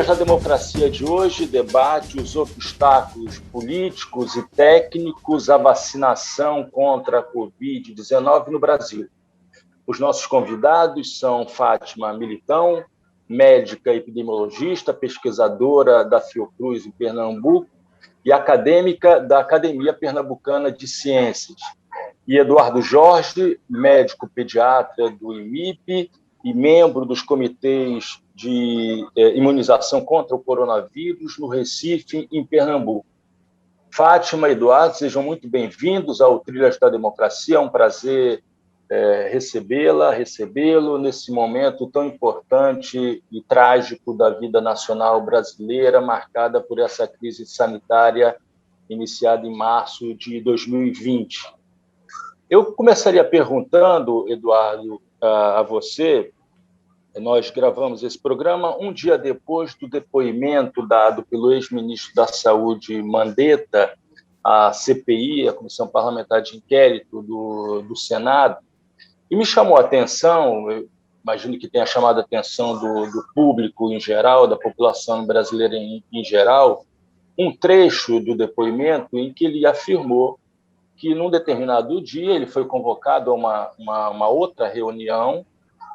Trilhas da Democracia de hoje debate os obstáculos políticos e técnicos à vacinação contra a Covid-19 no Brasil. Os nossos convidados são Fátima Militão, médica epidemiologista, pesquisadora da Fiocruz em Pernambuco e acadêmica da Academia Pernambucana de Ciências, e Eduardo Jorge, médico pediatra do IMIP e membro dos comitês de imunização contra o coronavírus no Recife, em Pernambuco. Fátima e Eduardo, sejam muito bem-vindos ao Trilhas da Democracia. É um prazer recebê-lo nesse momento tão importante e trágico da vida nacional brasileira, marcada por essa crise sanitária iniciada em março de 2020. Eu começaria perguntando, Eduardo, a você. Nós gravamos esse programa um dia depois do depoimento dado pelo ex-ministro da Saúde, Mandetta, à CPI, a Comissão Parlamentar de Inquérito do Senado, e me chamou a atenção, eu imagino que tenha chamado a atenção do público em geral, da população brasileira em geral, um trecho do depoimento em que ele afirmou que, num determinado dia, ele foi convocado a uma outra reunião.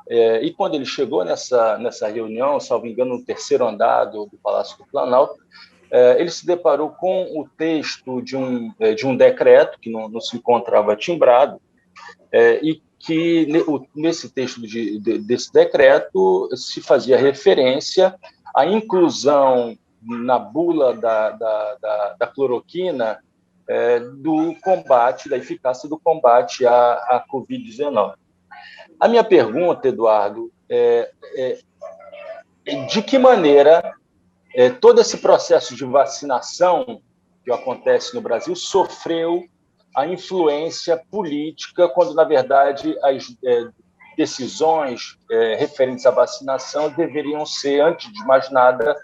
E quando ele chegou nessa reunião, salvo engano, no terceiro andar do Palácio do Planalto, ele se deparou com o texto de um decreto que não se encontrava timbrado, e que nesse texto desse decreto se fazia referência à inclusão na bula da cloroquina do combate, da eficácia do combate à Covid-19. A minha pergunta, Eduardo, é de que maneira todo esse processo de vacinação que acontece no Brasil sofreu a influência política, quando, na verdade, as decisões referentes à vacinação deveriam ser, antes de mais nada,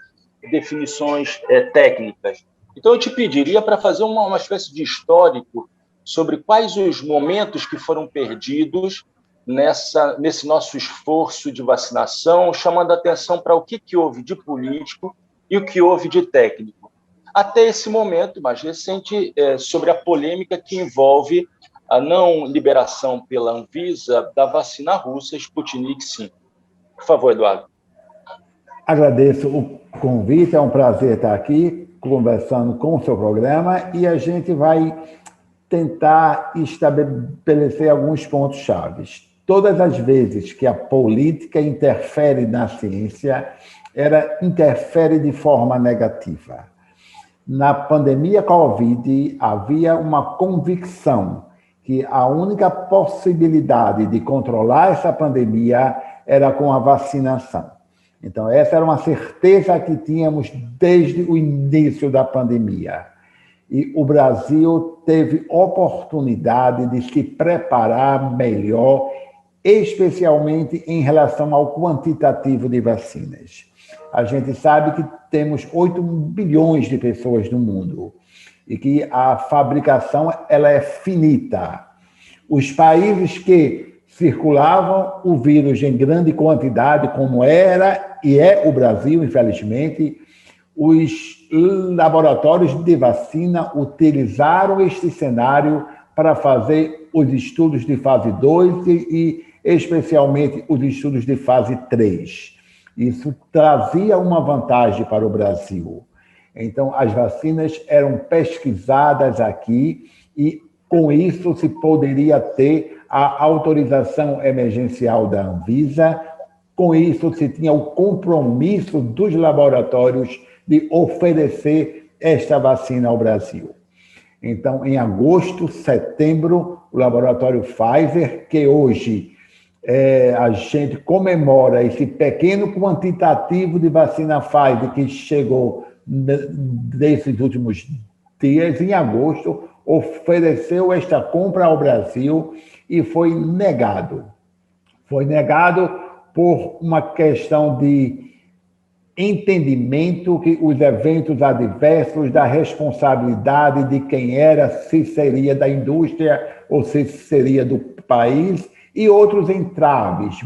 definições técnicas. Então, eu te pediria para fazer uma espécie de histórico sobre quais os momentos que foram perdidos nesse nosso esforço de vacinação, chamando a atenção para o que houve de político e o que houve de técnico. Até esse momento mais recente, sobre a polêmica que envolve a não liberação pela Anvisa da vacina russa Sputnik V. Por favor, Eduardo. Agradeço o convite, é um prazer estar aqui conversando com o seu programa e a gente vai tentar estabelecer alguns pontos chaves. Todas as vezes que a política interfere na ciência, ela interfere de forma negativa. Na pandemia Covid, havia uma convicção que a única possibilidade de controlar essa pandemia era com a vacinação. Então, essa era uma certeza que tínhamos desde o início da pandemia. E o Brasil teve oportunidade de se preparar melhor, especialmente em relação ao quantitativo de vacinas. A gente sabe que temos 8 bilhões de pessoas no mundo e que a fabricação ela é finita. Os países que circulavam o vírus em grande quantidade, como era e é o Brasil, infelizmente, os laboratórios de vacina utilizaram este cenário para fazer os estudos de fase 2 e especialmente os estudos de fase 3. Isso trazia uma vantagem para o Brasil. Então, as vacinas eram pesquisadas aqui e, com isso, se poderia ter a autorização emergencial da Anvisa. Com isso, se tinha o compromisso dos laboratórios de oferecer esta vacina ao Brasil. Então, em agosto, setembro, o laboratório Pfizer, que hoje a gente comemora esse pequeno quantitativo de vacina Pfizer que chegou nesses últimos dias, em agosto, ofereceu esta compra ao Brasil e foi negado. Foi negado por uma questão de entendimento que os eventos adversos, da responsabilidade de quem era, se seria da indústria ou se seria do país, e outros entraves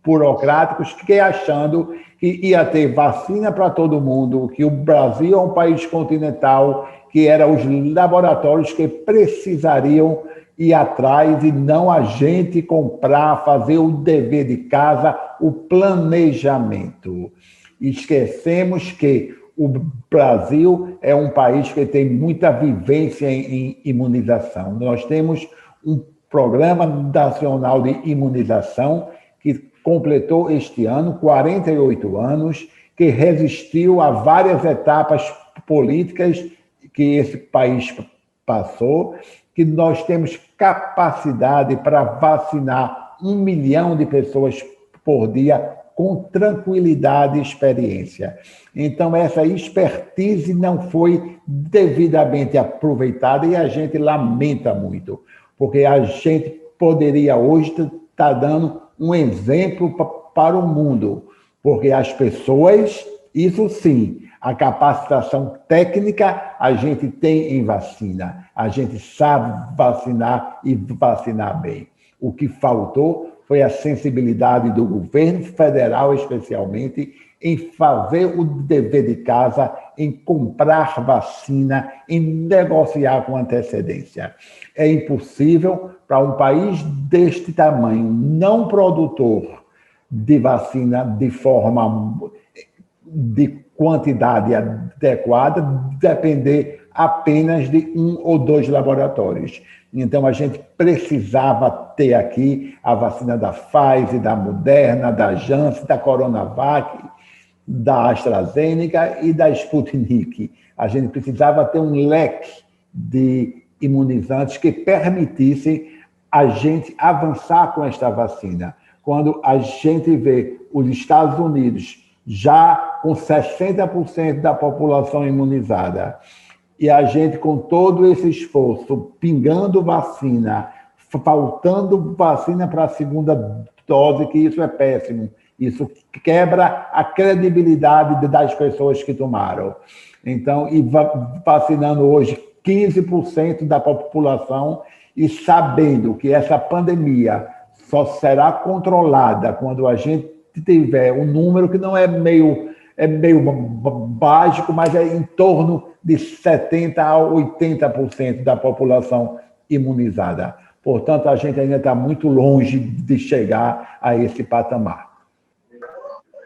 burocráticos, que achando que ia ter vacina para todo mundo, que o Brasil é um país continental, que eram os laboratórios que precisariam ir atrás e não a gente comprar, fazer o dever de casa, o planejamento. Esquecemos que o Brasil é um país que tem muita vivência em imunização. Nós temos um Programa Nacional de Imunização que completou este ano 48 anos, que resistiu a várias etapas políticas que esse país passou, que nós temos capacidade para vacinar 1 milhão de pessoas por dia com tranquilidade e experiência. Então, essa expertise não foi devidamente aproveitada e a gente lamenta muito, porque a gente poderia hoje estar dando um exemplo para o mundo, porque as pessoas, isso sim, a capacitação técnica a gente tem em vacina, a gente sabe vacinar e vacinar bem. O que faltou foi a sensibilidade do governo federal, especialmente, em fazer o dever de casa, em comprar vacina, em negociar com antecedência. É impossível para um país deste tamanho, não produtor de vacina de forma de quantidade adequada, depender apenas de 1 ou 2 laboratórios. Então, a gente precisava ter aqui a vacina da Pfizer, da Moderna, da Janssen, da Coronavac, da AstraZeneca e da Sputnik. A gente precisava ter um leque de imunizantes que permitissem a gente avançar com esta vacina. Quando a gente vê os Estados Unidos já com 60% da população imunizada, e a gente, com todo esse esforço, pingando vacina, faltando vacina para a segunda dose, que isso é péssimo. Isso quebra a credibilidade das pessoas que tomaram. Então, e vacinando hoje 15% da população e sabendo que essa pandemia só será controlada quando a gente tiver um número que não é meio básico, mas é em torno de 70% a 80% da população imunizada. Portanto, a gente ainda está muito longe de chegar a esse patamar.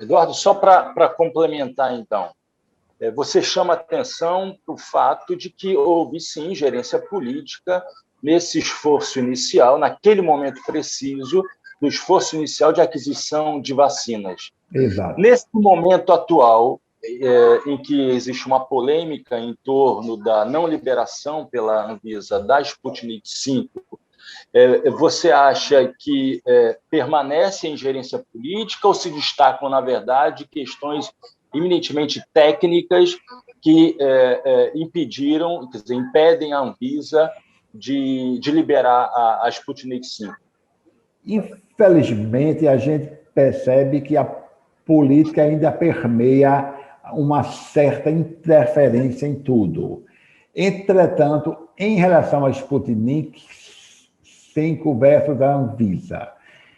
Eduardo, só para complementar, então, você chama atenção para o fato de que houve, sim, ingerência política nesse esforço inicial, naquele momento preciso, do esforço inicial de aquisição de vacinas. Exato. Nesse momento atual, em que existe uma polêmica em torno da não liberação pela Anvisa da Sputnik V, você acha que permanece a ingerência política ou se destacam, na verdade, questões eminentemente técnicas que impediram, quer dizer, impedem a Anvisa de liberar a Sputnik V? Infelizmente, a gente percebe que a política ainda permeia uma certa interferência em tudo. Entretanto, em relação à Sputnik V versus a Anvisa,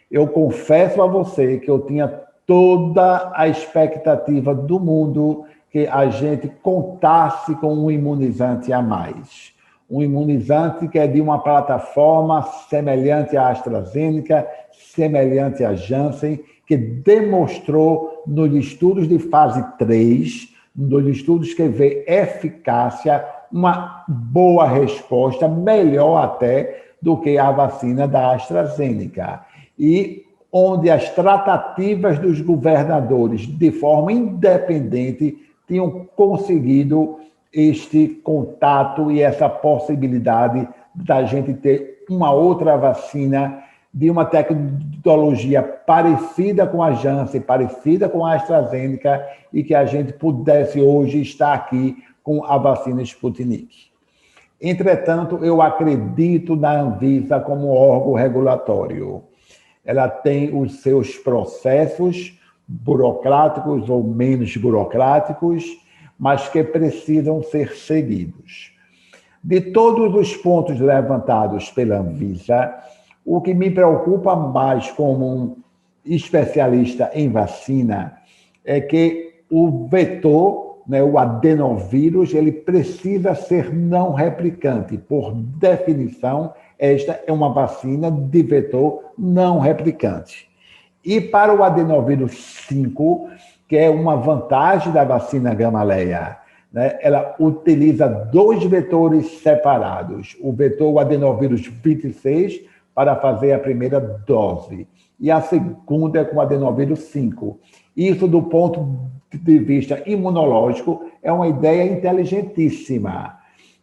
eu confesso a você que eu tinha toda a expectativa do mundo que a gente contasse com um imunizante a mais. Um imunizante que é de uma plataforma semelhante à AstraZeneca, semelhante à Janssen, que demonstrou nos estudos de fase 3, nos estudos que vê eficácia, uma boa resposta, melhor até do que a vacina da AstraZeneca. E onde as tratativas dos governadores, de forma independente, tinham conseguido este contato e essa possibilidade da gente ter uma outra vacina de uma tecnologia parecida com a Janssen, parecida com a AstraZeneca, e que a gente pudesse hoje estar aqui com a vacina Sputnik. Entretanto, eu acredito na Anvisa como órgão regulatório. Ela tem os seus processos burocráticos ou menos burocráticos, mas que precisam ser seguidos. De todos os pontos levantados pela Anvisa, o que me preocupa mais como um especialista em vacina, é que o vetor, né, o adenovírus, ele precisa ser não replicante. Por definição, esta é uma vacina de vetor não replicante. E para o adenovírus 5, que é uma vantagem da vacina Gamaleya, né, ela utiliza 2 vetores separados. O vetor adenovírus 26 para fazer a primeira dose e a segunda é com o adenovírus 5. Isso, do ponto de vista imunológico, é uma ideia inteligentíssima.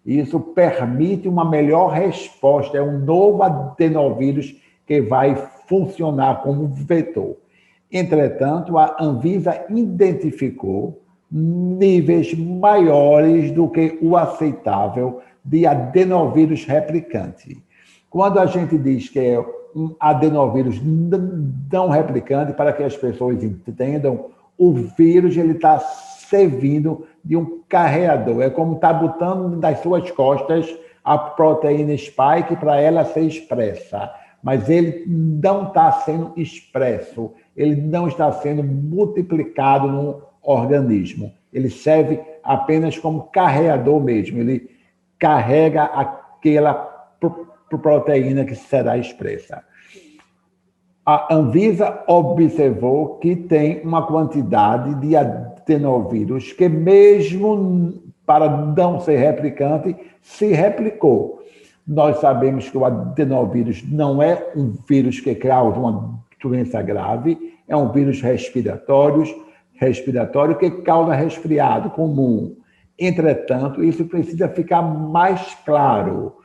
Isso permite uma melhor resposta, é um novo adenovírus que vai funcionar como vetor. Entretanto, a Anvisa identificou níveis maiores do que o aceitável de adenovírus replicante. Quando a gente diz que é um adenovírus não replicante, para que as pessoas entendam, o vírus está servindo de um carreador. É como está botando nas suas costas a proteína spike para ela ser expressa. Mas ele não está sendo expresso, ele não está sendo multiplicado no organismo. Ele serve apenas como carreador mesmo. Ele carrega aquela proteína que será expressa. A Anvisa observou que tem uma quantidade de adenovírus que, mesmo para não ser replicante, se replicou. Nós sabemos que o adenovírus não é um vírus que causa uma doença grave, é um vírus respiratório que causa resfriado comum. Entretanto, isso precisa ficar mais claro.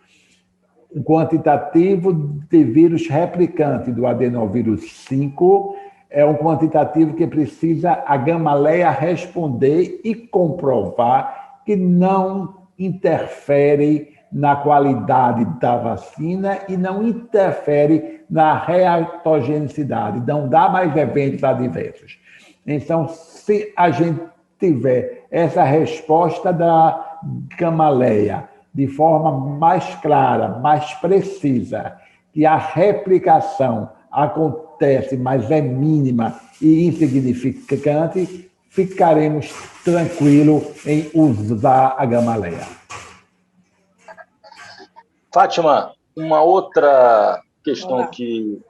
O quantitativo de vírus replicante do adenovírus 5 é um quantitativo que precisa a Gamaleya responder e comprovar que não interfere na qualidade da vacina e não interfere na reatogenicidade, não dá mais eventos adversos. Então, se a gente tiver essa resposta da Gamaleya de forma mais clara, mais precisa, que a replicação acontece, mas é mínima e insignificante, ficaremos tranquilos em usar a Gamaleya. Fátima, uma outra questão que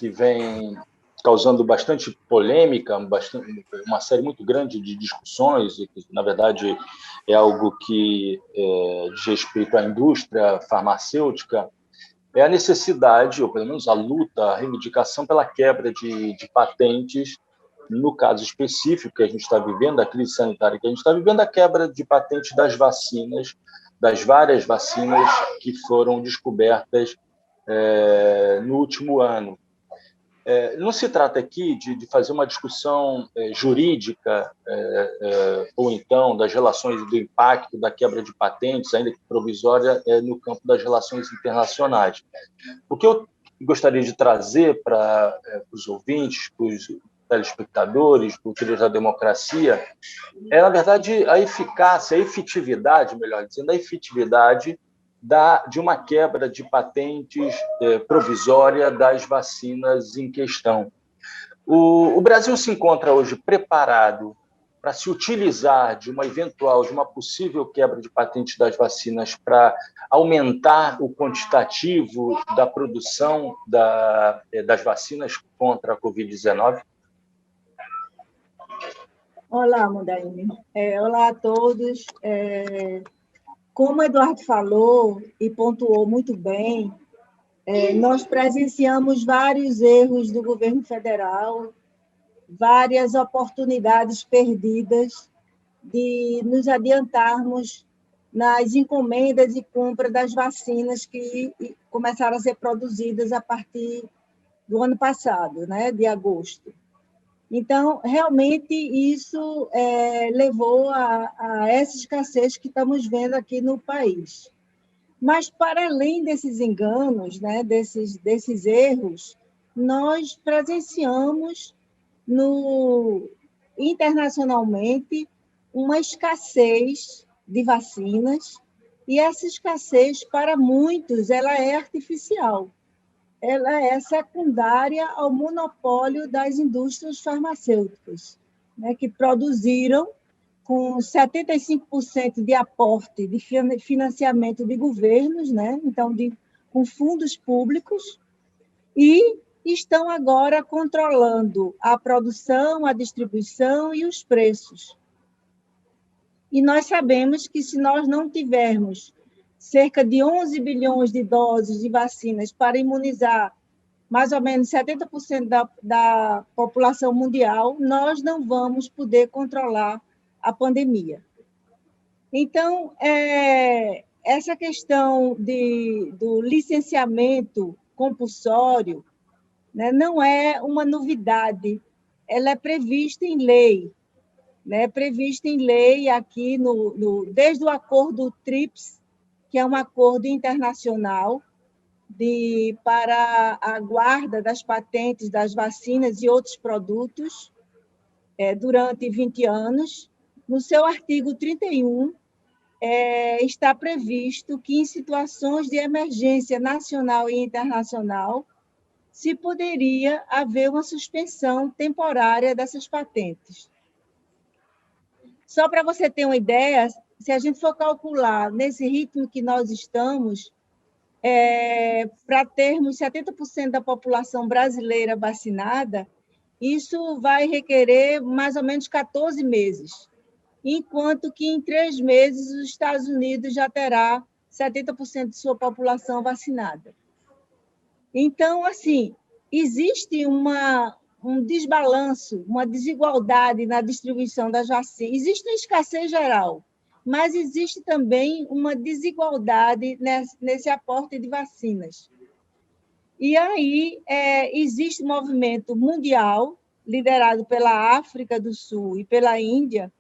vem causando bastante polêmica, uma série muito grande de discussões, e que, na verdade, é algo que diz respeito à indústria farmacêutica, é a necessidade, ou pelo menos a luta, a reivindicação pela quebra de patentes, no caso específico que a gente está vivendo, a crise sanitária que a gente está vivendo, a quebra de patentes das vacinas, das várias vacinas que foram descobertas no último ano. Não se trata aqui de fazer uma discussão jurídica ou então das relações do impacto da quebra de patentes, ainda que provisória, no campo das relações internacionais. O que eu gostaria de trazer para os ouvintes, para os telespectadores, para o Filhos da Democracia, é, na verdade, a eficácia, a efetividade, melhor dizendo, a efetividade de uma quebra de patentes provisória das vacinas em questão. O Brasil se encontra hoje preparado para se utilizar de uma possível quebra de patentes das vacinas para aumentar o quantitativo da produção das vacinas contra a Covid-19? Olá, Mundaine. Olá a todos. Como o Eduardo falou e pontuou muito bem, nós presenciamos vários erros do governo federal, várias oportunidades perdidas de nos adiantarmos nas encomendas e compra das vacinas que começaram a ser produzidas a partir do ano passado, né, de agosto. Então, realmente, isso levou a essa escassez que estamos vendo aqui no país. Mas, para além desses enganos, né, desses erros, nós presenciamos internacionalmente uma escassez de vacinas, e essa escassez, para muitos, ela é artificial. ela é secundária ao monopólio das indústrias farmacêuticas, né, que produziram com 75% de aporte de financiamento de governos, né, então, com fundos públicos, e estão agora controlando a produção, a distribuição e os preços. E nós sabemos que, se nós não tivermos cerca de 11 bilhões de doses de vacinas para imunizar mais ou menos 70% da população mundial, nós não vamos poder controlar a pandemia. Então, essa questão do licenciamento compulsório, né, não é uma novidade, ela é prevista em lei, né, prevista em lei aqui desde o acordo TRIPS, que é um acordo internacional para a guarda das patentes das vacinas e outros produtos durante 20 anos. No seu artigo 31, está previsto que, em situações de emergência nacional e internacional, se poderia haver uma suspensão temporária dessas patentes. Só para você ter uma ideia, se a gente for calcular nesse ritmo que nós estamos, para termos 70% da população brasileira vacinada, isso vai requerer mais ou menos 14 meses, enquanto que em 3 meses os Estados Unidos já terá 70% de sua população vacinada. Então, assim, existe um desbalanço, uma desigualdade na distribuição das vacinas. Existe uma escassez geral, mas existe também uma desigualdade nesse aporte de vacinas. E aí existe um movimento mundial, liderado pela África do Sul e pela Índia,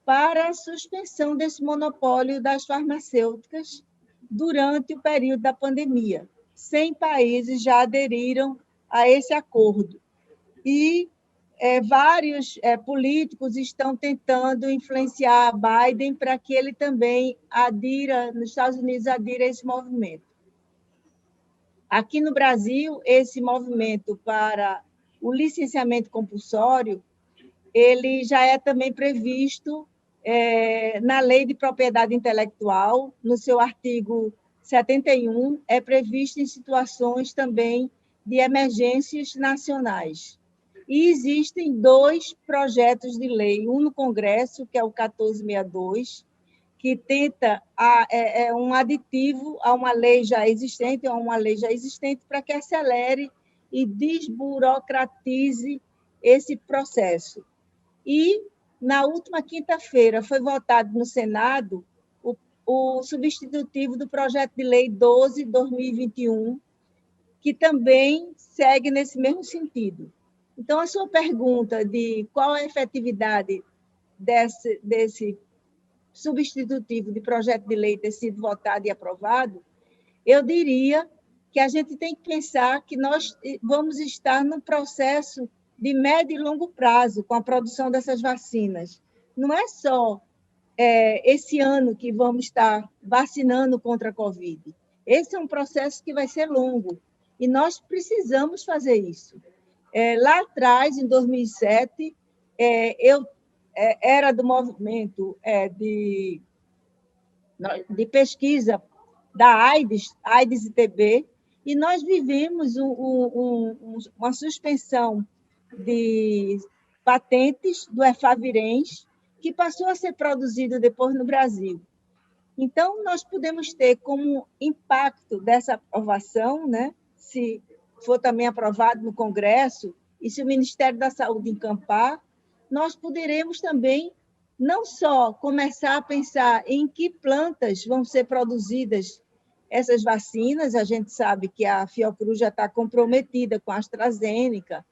para a suspensão desse monopólio das farmacêuticas durante o período da pandemia. 100 países já aderiram a esse acordo. E vários políticos estão tentando influenciar Biden para que ele também nos Estados Unidos, adira a esse movimento. Aqui no Brasil, esse movimento para o licenciamento compulsório, ele já é também previsto na Lei de Propriedade Intelectual, no seu artigo 71, é previsto em situações também de emergências nacionais. E existem 2 projetos de lei, um no Congresso, que é o 1462, que tenta um aditivo a uma lei já existente, para que acelere e desburocratize esse processo. E, na última quinta-feira, foi votado no Senado o substitutivo do projeto de lei 12/2021, que também segue nesse mesmo sentido. Então, a sua pergunta de qual é a efetividade desse substitutivo de projeto de lei ter sido votado e aprovado, eu diria que a gente tem que pensar que nós vamos estar num processo de médio e longo prazo com a produção dessas vacinas. Não é só esse ano que vamos estar vacinando contra a Covid. Esse é um processo que vai ser longo e nós precisamos fazer isso. Lá atrás, em 2007, eu era do movimento de pesquisa da AIDS e TB, e nós vivemos uma suspensão de patentes do efavirenz, que passou a ser produzido depois no Brasil. Então, nós podemos ter como impacto dessa aprovação, né, se for também aprovado no Congresso, e se o Ministério da Saúde encampar, nós poderemos também não só começar a pensar em que plantas vão ser produzidas essas vacinas, a gente sabe que a Fiocruz já está comprometida com a AstraZeneca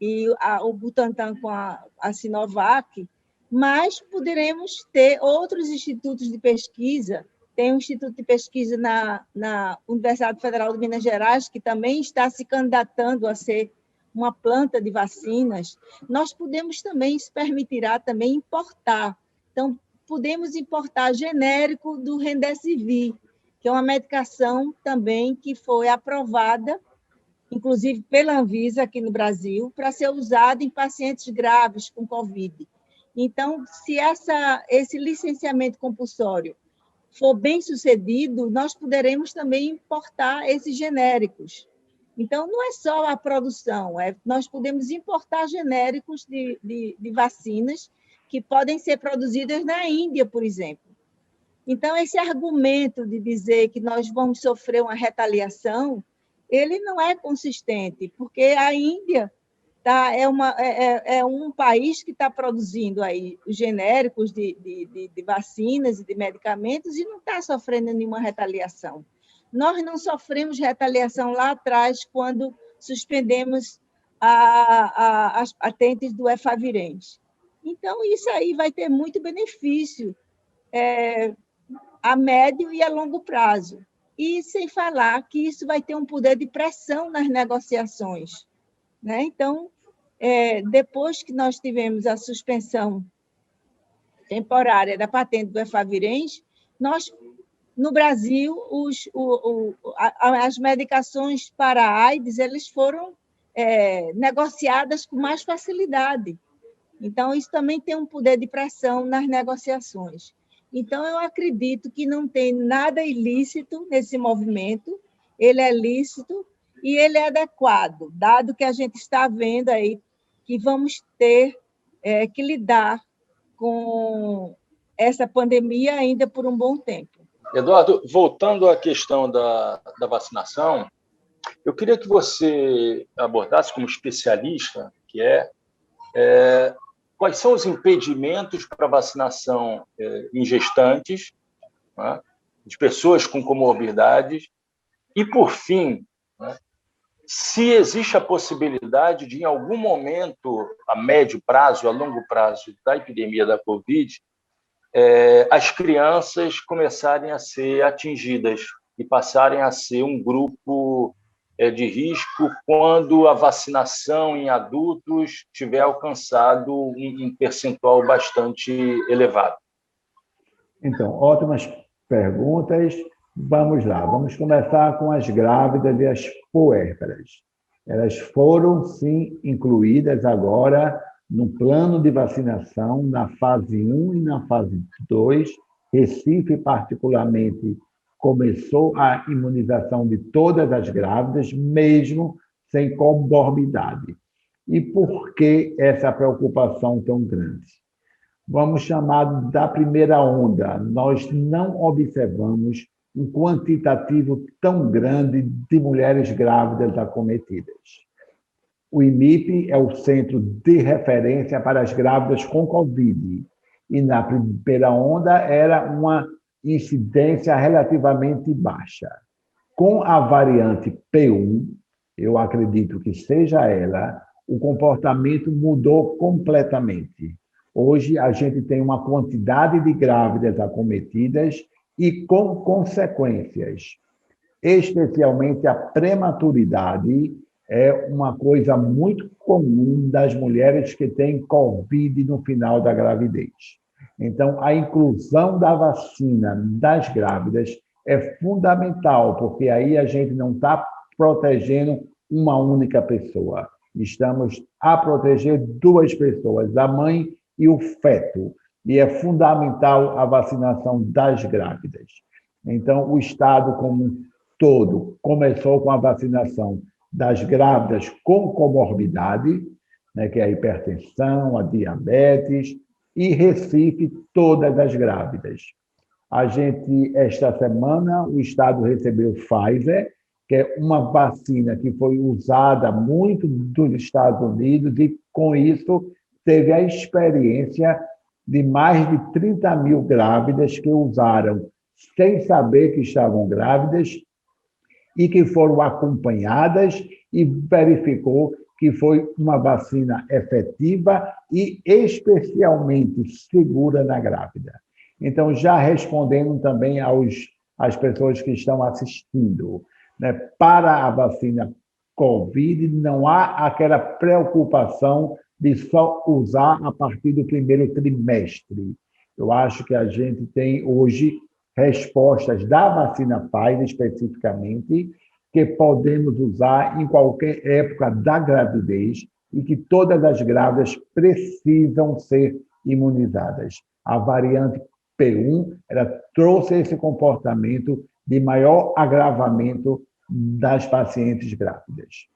e o Butantan com a Sinovac, mas poderemos ter outros institutos de pesquisa. Tem um instituto de pesquisa na Universidade Federal de Minas Gerais, que também está se candidatando a ser uma planta de vacinas. Nós podemos também, se permitirá também importar. Então, podemos importar genérico do Remdesivir, que é uma medicação também que foi aprovada inclusive pela Anvisa aqui no Brasil, para ser usado em pacientes graves com Covid. Então, se esse licenciamento compulsório for bem sucedido, nós poderemos também importar esses genéricos. Então, não é só a produção, nós podemos importar genéricos de vacinas que podem ser produzidas na Índia, por exemplo. Então, esse argumento de dizer que nós vamos sofrer uma retaliação, ele não é consistente, porque a Índia é um país que está produzindo aí os genéricos de vacinas e de medicamentos e não está sofrendo nenhuma retaliação. Nós não sofremos retaliação lá atrás, quando suspendemos as patentes do efavirenz. Então, isso aí vai ter muito benefício a médio e a longo prazo. E sem falar que isso vai ter um poder de pressão nas negociações, né? Então, depois que nós tivemos a suspensão temporária da patente do efavirenz, no Brasil, as medicações para a AIDS eles foram negociadas com mais facilidade. Então, isso também tem um poder de pressão nas negociações. Então, eu acredito que não tem nada ilícito nesse movimento, ele é lícito e ele é adequado, dado que a gente está vendo aí que vamos ter que lidar com essa pandemia ainda por um bom tempo. Eduardo, voltando à questão da vacinação, eu queria que você abordasse, como especialista que quais são os impedimentos para a vacinação em gestantes, né, de pessoas com comorbidades, e, por fim, né, se existe a possibilidade de, em algum momento, a médio prazo, a longo prazo da epidemia da Covid, as crianças começarem a ser atingidas e passarem a ser um grupo de risco quando a vacinação em adultos tiver alcançado um percentual bastante elevado. Então, ótimas perguntas. Vamos lá, vamos começar com as grávidas e as puérperas. Elas foram, sim, incluídas agora no plano de vacinação, na fase 1 e na fase 2. Recife, particularmente, começou a imunização de todas as grávidas, mesmo sem comorbidade. E por que essa preocupação tão grande? Vamos chamar da primeira onda. Nós não observamos um quantitativo tão grande de mulheres grávidas acometidas. O IMIP é o centro de referência para as grávidas com Covid. E na primeira onda era uma incidência relativamente baixa. Com a variante P1, eu acredito que seja ela, o comportamento mudou completamente. Hoje, a gente tem uma quantidade de grávidas acometidas e com consequências. Especialmente a prematuridade é uma coisa muito comum das mulheres que têm Covid no final da gravidez. Então, a inclusão da vacina das grávidas é fundamental, porque aí a gente não está protegendo uma única pessoa. Estamos a proteger duas pessoas, a mãe e o feto. E é fundamental a vacinação das grávidas. Então, o Estado como um todo começou com a vacinação das grávidas com comorbidade, né, que é a hipertensão, a diabetes, e Recife, todas as grávidas. A gente, esta semana, o Estado recebeu Pfizer, que é uma vacina que foi usada muito nos Estados Unidos e, com isso, teve a experiência de mais de 30 mil grávidas que usaram sem saber que estavam grávidas e que foram acompanhadas e verificou que foi uma vacina efetiva e especialmente segura na grávida. Então, já respondendo também às pessoas que estão assistindo, né, para a vacina Covid, não há aquela preocupação de só usar a partir do primeiro trimestre. Eu acho que a gente tem hoje respostas da vacina Pfizer, especificamente, que podemos usar em qualquer época da gravidez e que todas as grávidas precisam ser imunizadas. A variante P1 ela trouxe esse comportamento de maior agravamento das pacientes grávidas.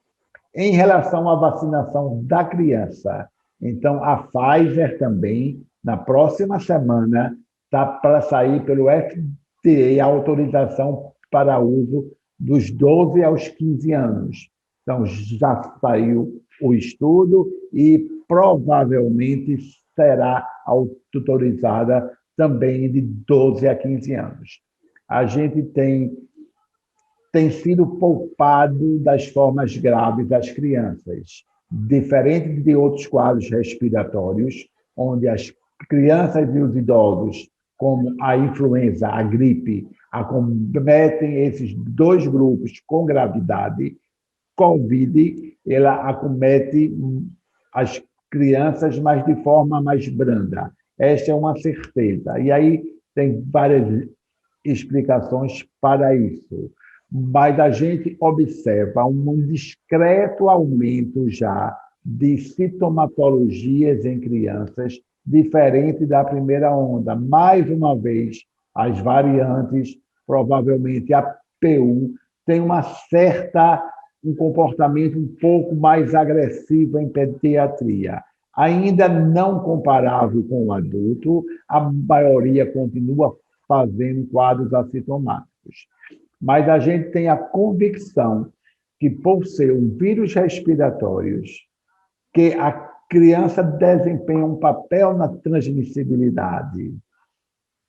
Em relação à vacinação da criança, então a Pfizer também, na próxima semana, está para sair pelo FDA a autorização para uso dos 12 aos 15 anos. Então, já saiu o estudo e provavelmente será autorizada também de 12 a 15 anos. A gente tem sido poupado das formas graves das crianças, diferente de outros quadros respiratórios, onde as crianças e os idosos, como a influenza, a gripe, acometem esses dois grupos com gravidade. Covid, ela acomete as crianças, mas de forma mais branda. Esta é uma certeza. E aí tem várias explicações para isso. Mas a gente observa um discreto aumento já de sintomatologias em crianças, diferente da primeira onda. Mais uma vez, as variantes, provavelmente a P1, tem um comportamento um pouco mais agressivo em pediatria. Ainda não comparável com o adulto, a maioria continua fazendo quadros assintomáticos. Mas a gente tem a convicção que, por ser um vírus respiratório, que a criança desempenha um papel na transmissibilidade.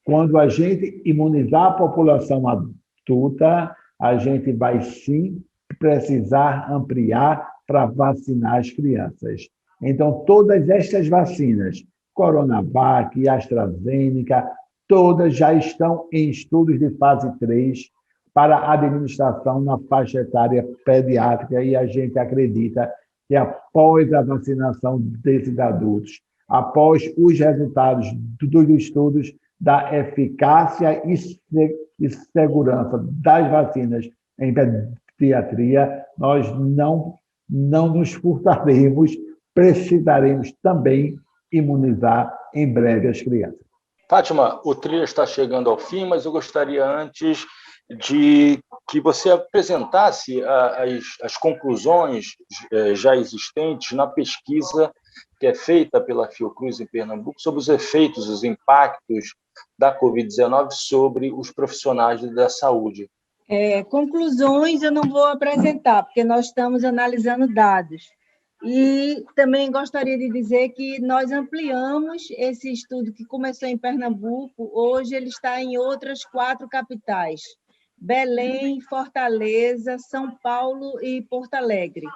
Quando a gente imunizar a população adulta, a gente vai sim precisar ampliar para vacinar as crianças. Então, todas estas vacinas, Coronavac e AstraZeneca, todas já estão em estudos de fase 3 para administração na faixa etária pediátrica e a gente acredita que após a vacinação desses adultos, após os resultados dos estudos da eficácia e segurança das vacinas em pediatria, nós não nos furtaremos, precisaremos também imunizar em breve as crianças. Fátima, o trilha está chegando ao fim, mas eu gostaria antes de que você apresentasse as conclusões já existentes na pesquisa que é feita pela Fiocruz em Pernambuco sobre os efeitos, os impactos da Covid-19 sobre os profissionais da saúde. Conclusões eu não vou apresentar, porque nós estamos analisando dados. E também gostaria de dizer que nós ampliamos esse estudo que começou em Pernambuco, hoje ele está em outras 4 capitais, Belém, Fortaleza, São Paulo e Porto Alegre.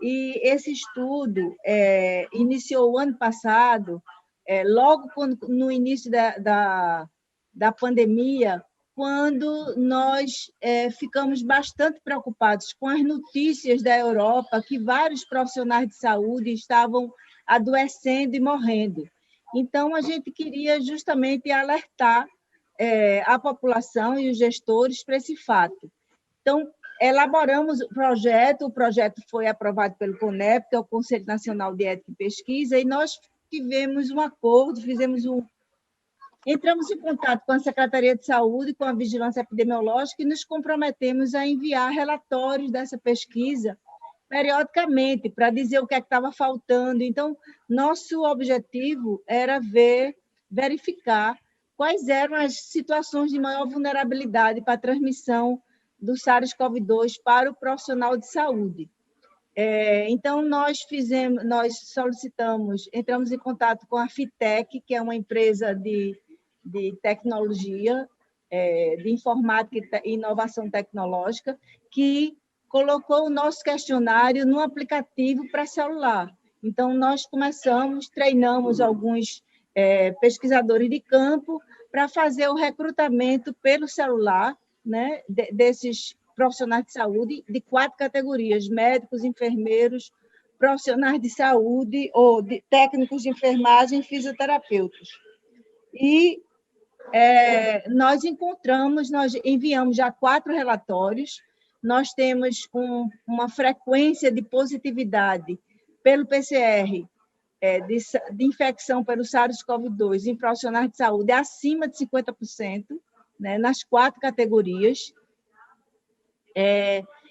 E esse estudo iniciou o ano passado, logo no início da pandemia, quando nós ficamos bastante preocupados com as notícias da Europa, que vários profissionais de saúde estavam adoecendo e morrendo. Então, a gente queria justamente alertar a população e os gestores para esse fato. Então, elaboramos o projeto foi aprovado pelo CONEP, que é o Conselho Nacional de Ética e Pesquisa, e nós tivemos um acordo, entramos em contato com a Secretaria de Saúde, com a Vigilância Epidemiológica, e nos comprometemos a enviar relatórios dessa pesquisa periodicamente, para dizer o que estava faltando. Então, nosso objetivo era verificar quais eram as situações de maior vulnerabilidade para a transmissão do SARS-CoV-2 para o profissional de saúde. Então, nós entramos em contato com a Fitec, que é uma empresa de tecnologia, de informática e inovação tecnológica, que colocou o nosso questionário no aplicativo para celular. Então, nós treinamos alguns pesquisadores de campo para fazer o recrutamento pelo celular, né, desses profissionais de saúde de 4 categorias: médicos, enfermeiros, profissionais de saúde ou técnicos de enfermagem, fisioterapeutas. E nós enviamos já 4 relatórios. nós temos uma frequência de positividade pelo PCR de infecção pelo SARS-CoV-2 em profissionais de saúde acima de 50%, né, nas 4 categorias.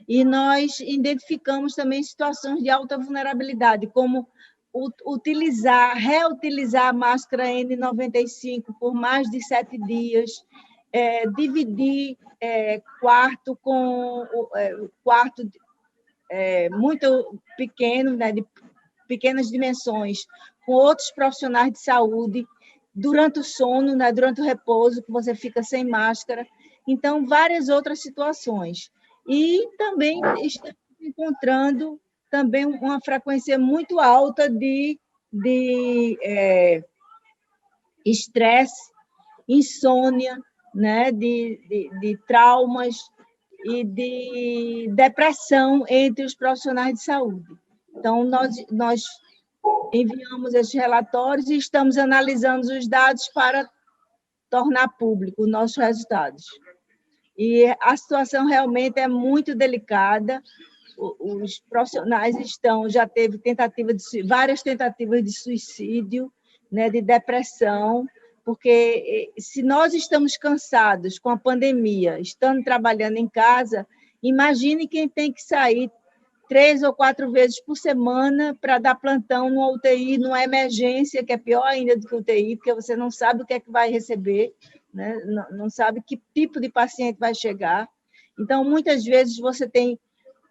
E nós identificamos também situações de alta vulnerabilidade, como reutilizar a máscara N95 por mais de 7 dias, dividir quarto muito pequeno, né, de pequenas dimensões, com outros profissionais de saúde, durante o sono, né, durante o repouso, que você fica sem máscara. Então, várias outras situações. E também estamos encontrando também uma frequência muito alta de estresse, insônia, né, de traumas e de depressão entre os profissionais de saúde. Então, nós enviamos esses relatórios e estamos analisando os dados para tornar público os nossos resultados. E a situação realmente é muito delicada. Os profissionais já teve várias tentativas de suicídio, né, de depressão, porque se nós estamos cansados com a pandemia, estando trabalhando em casa, imagine quem tem que sair 3 ou 4 vezes por semana para dar plantão no UTI, numa emergência, que é pior ainda do que UTI, porque você não sabe o que é que vai receber, né? Não sabe que tipo de paciente vai chegar. Então, muitas vezes, você tem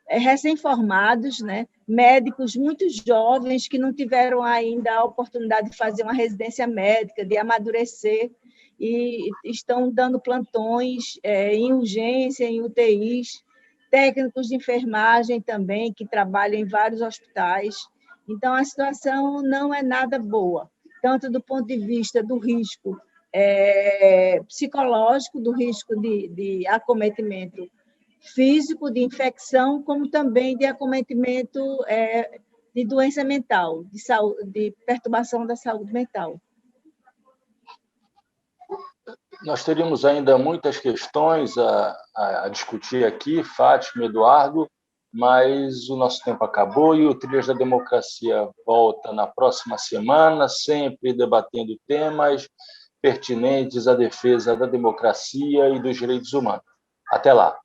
recém-formados, né? Médicos muito jovens que não tiveram ainda a oportunidade de fazer uma residência médica, de amadurecer, e estão dando plantões em urgência, em UTIs, técnicos de enfermagem também, que trabalham em vários hospitais. Então, a situação não é nada boa, tanto do ponto de vista do risco psicológico, do risco de acometimento físico, de infecção, como também de acometimento de doença mental, de perturbação da saúde mental. Nós teríamos ainda muitas questões a discutir aqui, Fátima, Eduardo, mas o nosso tempo acabou e o Trilhas da Democracia volta na próxima semana, sempre debatendo temas pertinentes à defesa da democracia e dos direitos humanos. Até lá!